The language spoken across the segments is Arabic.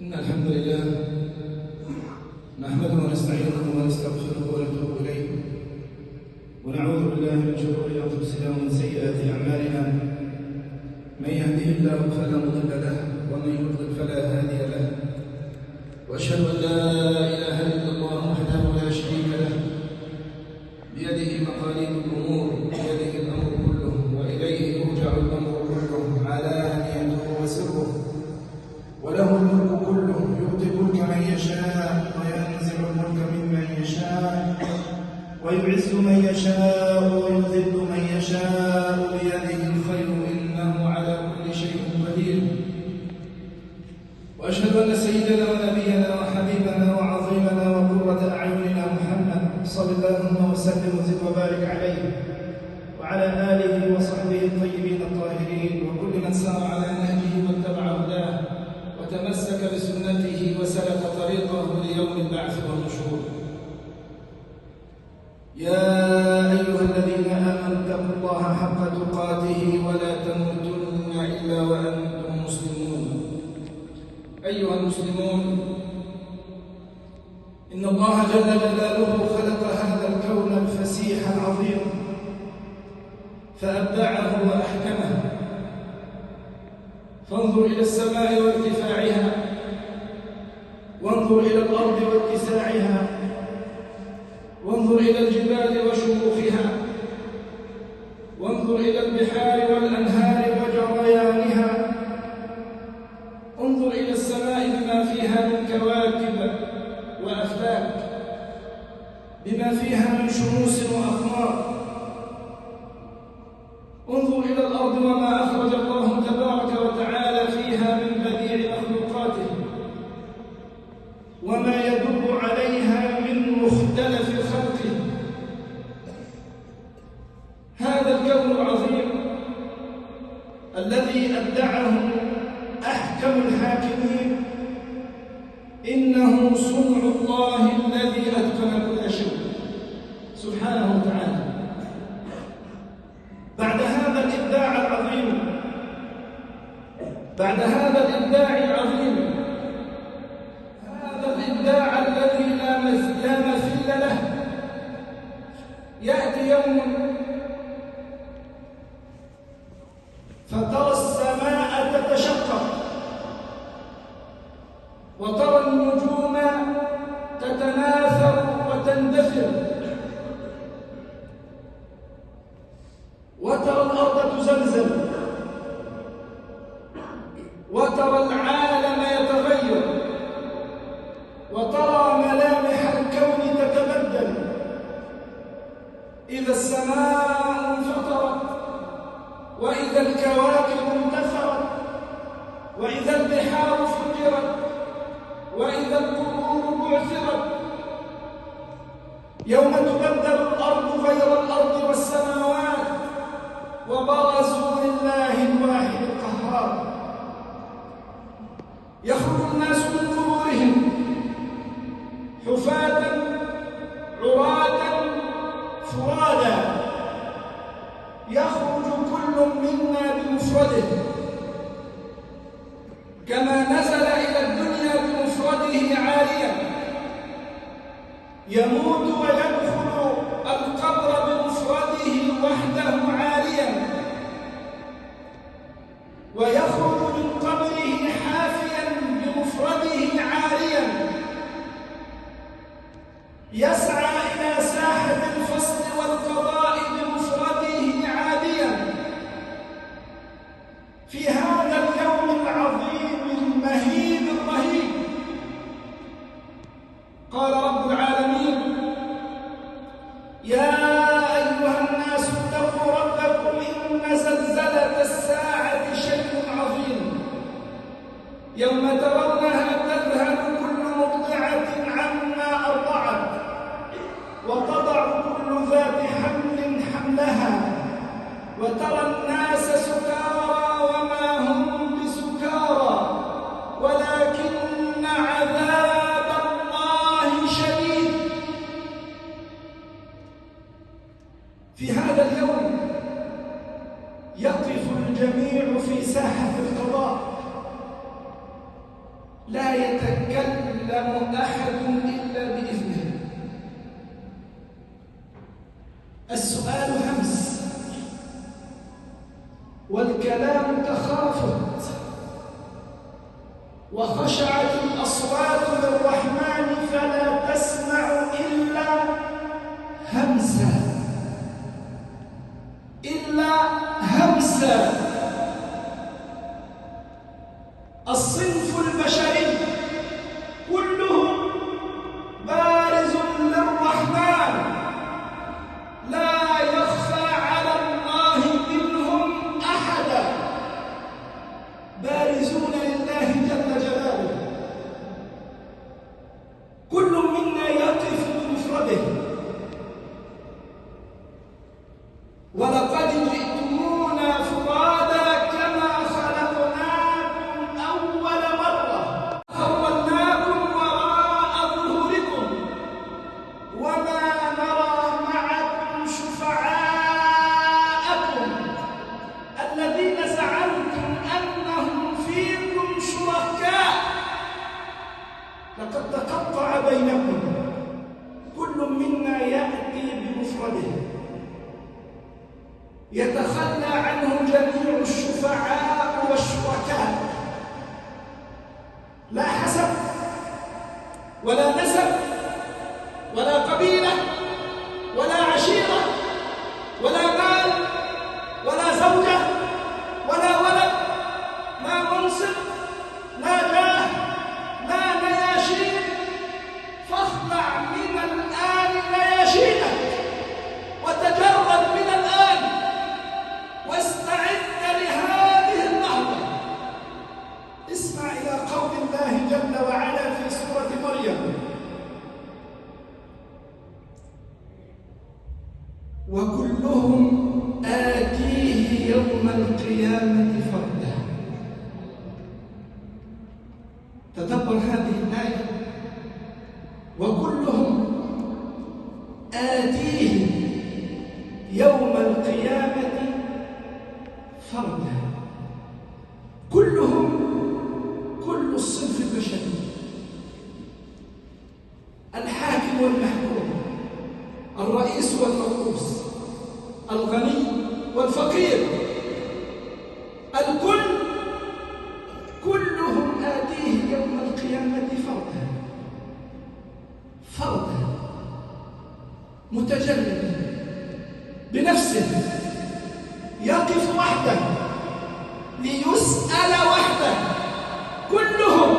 إن الحمد لله نحمده ونستعينه ونستغفره ونتوب إليه ونعوذ بالله من شرور أنفسنا ومن سيئات أعمالنا. من يهده الله فلا مضل له ومن يضلل فلا هادي له، وأشهد أن لا إله إلا الله وحده لا شريك له بيده مقاليد الأمور، بيده الأمر كله وإليه يرجع الأمر كله، علانيته وسره، وله الملك كله، يؤتي الملك من يشاء وينزع الملك ممن يشاء ويعز من يشاء ويذل من يشاء، بيده الخير إنه على كل شيء قدير. وأشهد أن سيدنا ونبينا وحبيبنا وعظيمنا وقرة أعيننا محمد صلى الله وسلم وزد وبارك عليه وعلى آله وصحبه الطيبين الطاهرين وكل من سار على نهجه واتبع هداه وتمسك بسنته وسلك طريقه ليوم البعث والنشور. يا أيها الذين آمنوا اتقوا الله حق تقاته ولا تموتن إلا وأنتم مسلمون. أيها المسلمون، إن الله جل جلاله خلق هذا الكون الفسيح العظيم فأبدعه وأحكمه، فانظر إلى السماء وارتفاعها، وانظر إلى الأرض واتساعها، وانظر إلى الجبال وشموخها، وانظر إلى البحار والأنهار وجريانها، انظر إلى السماء بما فيها من كواكب وأفلاك، بما فيها من شموس وأقمار، انظر إلى الأرض وما أخرج الله تبارك وتعالى فيها من بديع مخلوقاته، وما يدب عليها من مختلف خلقه. هذا الكون العظيم الذي أبدعه أحكم الحاكمين إنه صنع الله الذي أتقن كل شيء سبحانه وتعالى. بعد هذا الإبداع العظيم، بعد هذا الإبداع العظيم، هذا الإبداع الذي لا مثيل له، يأتي يوم فترى السماء تتشقق، وترى النجوم تتناثر وتندثر، وترى الأرض تزلزل، وترى العالم يتغير، وترى ملامح الكون تتبدل. إذا السماء انفطرت، وإذا الكواكب انتثرت، وإذا البحار فجرت، وإذا القبور بعثرت، يوم تبدل الأرض غير الأرض والسماوات، وبرزوا لله الواحد القهار. يخرج الناس من قبورهم حفاة عراة فرادا، يخرج كل منا بمفرده، كما نزل إلى الدنيا بمفرده عاريا، يموت ويدخل القبر بمفرده وحده عاريا، ويخرج من قبره حافيا بمفرده عاريا، يسعى إلى ساحة الفصل والقضاء بمفرده عاديا. في هذا اليوم العظيم المهيب الرهيب قال رب العالمين: يا أيها الناس اتقوا ربكم إن زلزلة الساعة شيء عظيم، يوم ترونها تذهل كل مرضعة عما أرضعت، وتضع كل ذات حمل حملها، وترى الناس سكارى وما هم بسكارى ولكن عذاب الله شديد. في هذا اليوم يقف الجميع في ساحة القضاء، لا يتكلم أحد إلا بإذنه. السؤال همس والكلام تخافت وخشعت الأصوات للرحمن فلا تسمع إلا همسا الصنف البشري كله بارز للرحمن لا يخفى على الله منهم أحدا، بارزون لله جل جلاله. كل منا يقف بمفرده، ولقد جئتمونا فرادا كما خلقناكم أول مرة، خولناكم وراء ظهوركم وما نرى معكم شفعاءكم الذين زعمتم أنهم فيكم شركاء، لقد تقطع بينكم. كل منا يأتي بمفرده يتخلى عنه جميع الشفعاء والشركاء، لا حسب ولا نسب ولا قبيلة ولا عشيرة ولا مال ولا زوجة ولا ولد، لا منصب لا جاه لا نياشين. فاخلع من الآن نياشينك وتجرد من الآن واستعد لهذه اللحظة. اسمع إلى قول الله جل وعلا في سورة مريم: وكلهم آتيه يوم القيامة فردا. تدبر هذه الآية: وكلهم آتيه يوم القيامة فردا. كلهم، كل الصنف البشري، الحاكم والمحكوم، الرئيس والمرؤوس، الغني والفقير، الكل، كلهم آتيه يوم القيامة فردا فردا، متجرد بنفسه، يقف وحده ليسأل وحده. كلهم،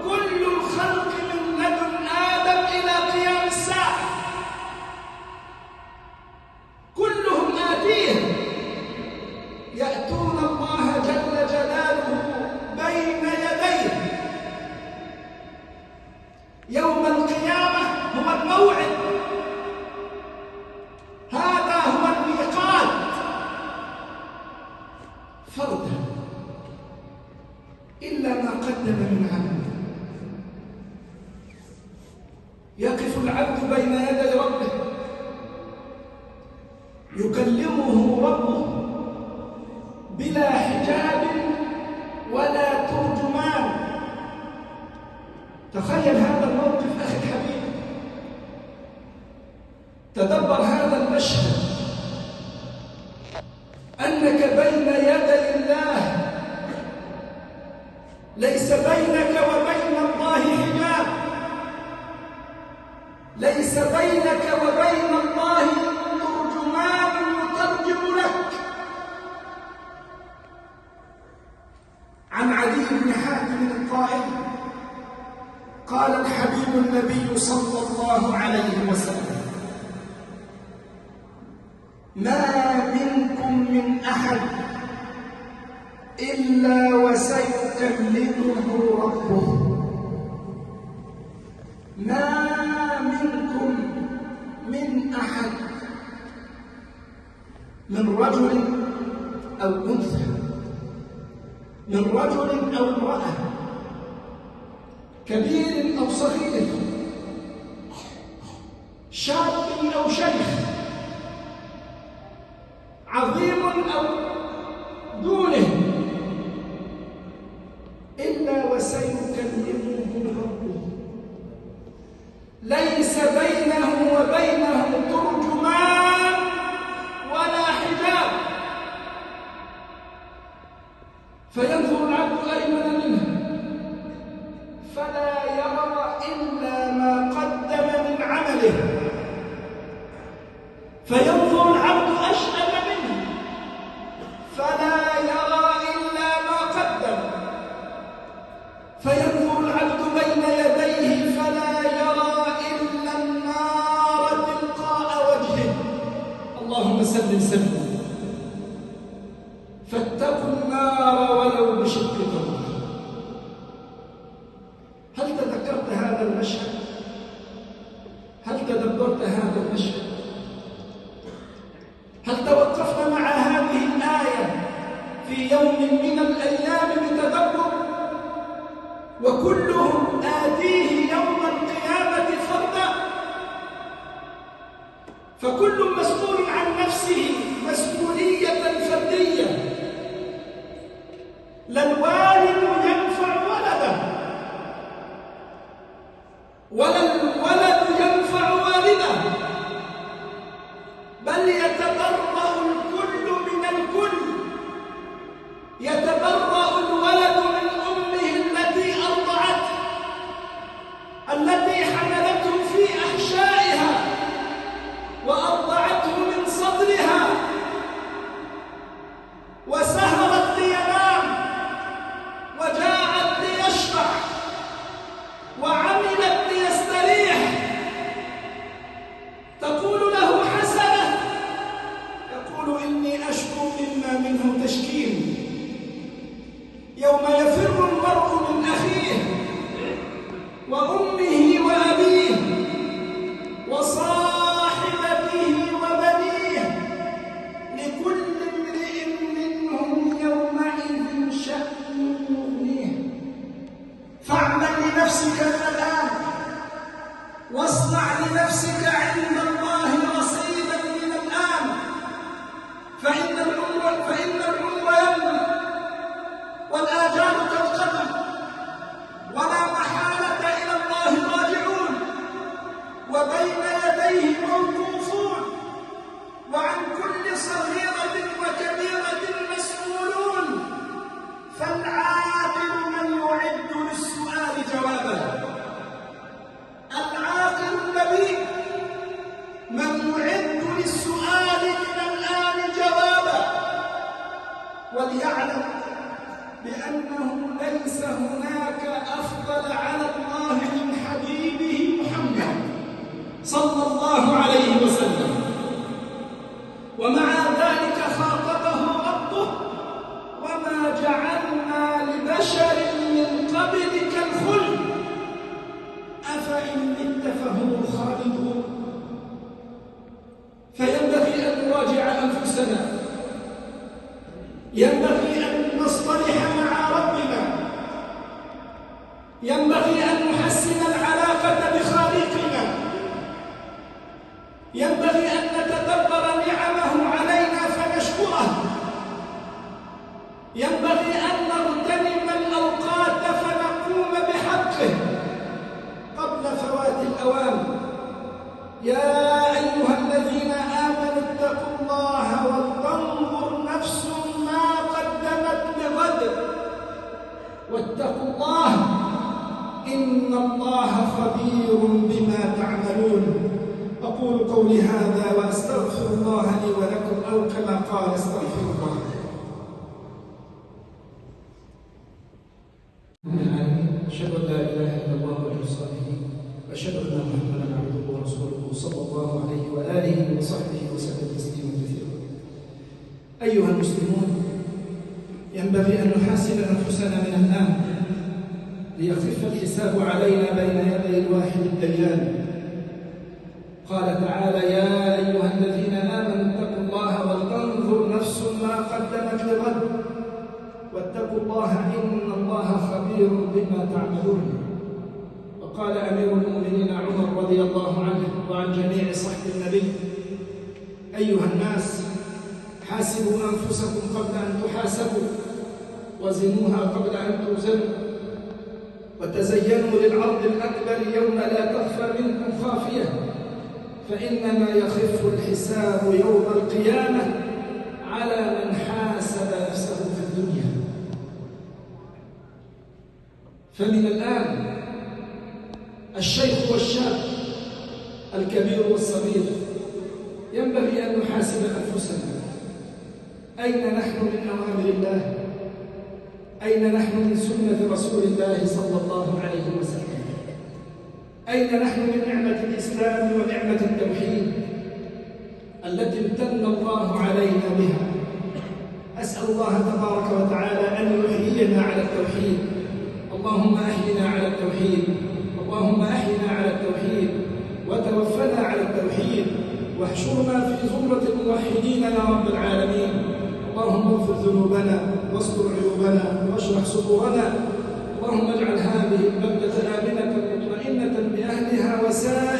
كل الخلق من لدن آدم إلى قيام الساعة، كلهم آتيه، يأتون الله جل جلاله بين يديه. يوم القيامة هو الموعد، هذا هو الميقات، فردا إلا ما قدم من عمل. يقف العبد بين يدي ربه، يكلمه ربه بلا حجاب ولا ترجمان. تخيل هذا الموقف أخي الحبيب، تدبر هذا المشهد، أنك بين يدي الله، ليس بينك وبين الله حجاب، ليس بينك وبين الله ترجمان يترجم لك. عن علي بن حاتم القائل: قال الحبيب النبي صلى الله عليه وسلم: ما منكم من أحد إلا وسيكلمه ربه. ما منكم من أحد، من رجل أو أنثى، من رجل أو امرأة، كبير أو صغير، شاب أو شيخ، عظيم أو دونه، إلا وسيكلمه ليس بينه وبينه ترجمان ولا حجاب، فينظر العبد أيمن منه فلا يرى إلا ما قدم من عمله، فينظر العبد أشأم منه فلا يرى إلا ما قدم، فينظر العبد بين يديه فلا يرى إلا النار تلقاء وجهه. اللهم سلم فاتقوا النار ولو بشق تمرة. هل تذكرت هذا المشهد؟ هل تدبرت هذا المشهد؟ هل توقفت مع هذه الآية في يوم من الأيام بتدبر؟ وكلهم آتيه يوم القيامة فردا، فكل مسؤول عن نفسه مسؤولية فردية. لا الوالد ينفع ولده ولا الولد ينفع والده، بل يتبرأ الكل من الكل. يتبرأ الولد من أمه التي أرضعته، التي حملته في أحشائها وأرضعته من صدرها وسهرت لينام وجاءت ليشبع وعملت ليستريح. تقول له حسنة يقول إني أشكو مما منه تشكين. يوم يفر المرء من أخيه وأمه وأبيه وصاحبته وبنيه لكل امرئ منهم يومئذ شأن يغنيه. فاعمل لنفسك الآن واصنع لنفسك عند الله رصيدا من الآن، فإن العمر يمضي والآجال تنقضي ولا محالة إلى الله راجعون، وبين يديه موقوفون، وعن كل صغيرة وكبيرة مسؤولون. فالعاقل من يعد للسؤال جوابا، العاقل النبي من يعد للسؤال من الآن جوابا، وليعلم بأنه ليس هناك أفضل على الله من حبيبه محمد صلى الله عليه وسلم. ومع ذلك خاطبه ربه: وما جعلنا لبشر من قبلك الخلد أفإن مت فهم الخالدون. فينبغي أن نراجع أنفسنا، ينبغي أن نصطلح مع ربنا، ينبغي أن نحسن العلاقة بخالقنا، ينبغي أن نتدبر نعمه علينا فنشكره، ينبغي أن نغتنم الأوقات فنقوم بحقه قبل فوات الأوان. يا أيها الذين آمنوا اتقوا الله ولتنظر نفس ما قدمت لغد واتقوا الله إن الله خبير بما تعملون. أقول قولي هذا وأستغفر الله لي ولكم، أو كما قال استغفر الله. أشهد أن لا إله إلا الله وحده الصالحين، وأشهد أن محمدا عبده ورسوله صلى الله عليه وآله وصحبه وسلم تسليما كثيرا. أيها المسلمون، ينبغي أن نحاسب أنفسنا من الآن ليخف الحساب علينا بين يدي الواحد الديان. قال تعالى: يا أيها الذين آمنوا اتقوا الله ولتنظر نفس ما قدمت لغد واتقوا الله إن الله خبير بما تعملون. وقال أمير المؤمنين عمر رضي الله عنه وعن جميع صحب النبي: أيها الناس، حاسبوا أنفسكم قبل أن تحاسبوا، وزنوها قبل أن توزنوا، وتزينوا للعرض الأكبر يوم لا تخفى منكم خافية، فإنما يخف الحساب يوم القيامة على من حاسب نفسه في الدنيا. فمن الآن الشيخ والشاب، الكبير والصغير، ينبغي أن نحاسب أنفسنا. أين نحن من أوامر الله؟ أين نحن من سنة رسول الله صلى الله عليه وسلم؟ أين نحن من نعمة الإسلام ونعمة التوحيد التي امتن الله علينا بها؟ أسأل الله تبارك وتعالى أن يحيينا على التوحيد. اللهم أحينا على التوحيد، اللهم أحينا على التوحيد، وتوفنا على التوحيد، واحشرنا في زمرة الموحدين يا رب العالمين. اللهم اغفر ذنوبنا واستر عيوبنا واشرح صدورنا. اللهم اجعل هذه البلدة آمنة مطمئنة بأهلها وسائر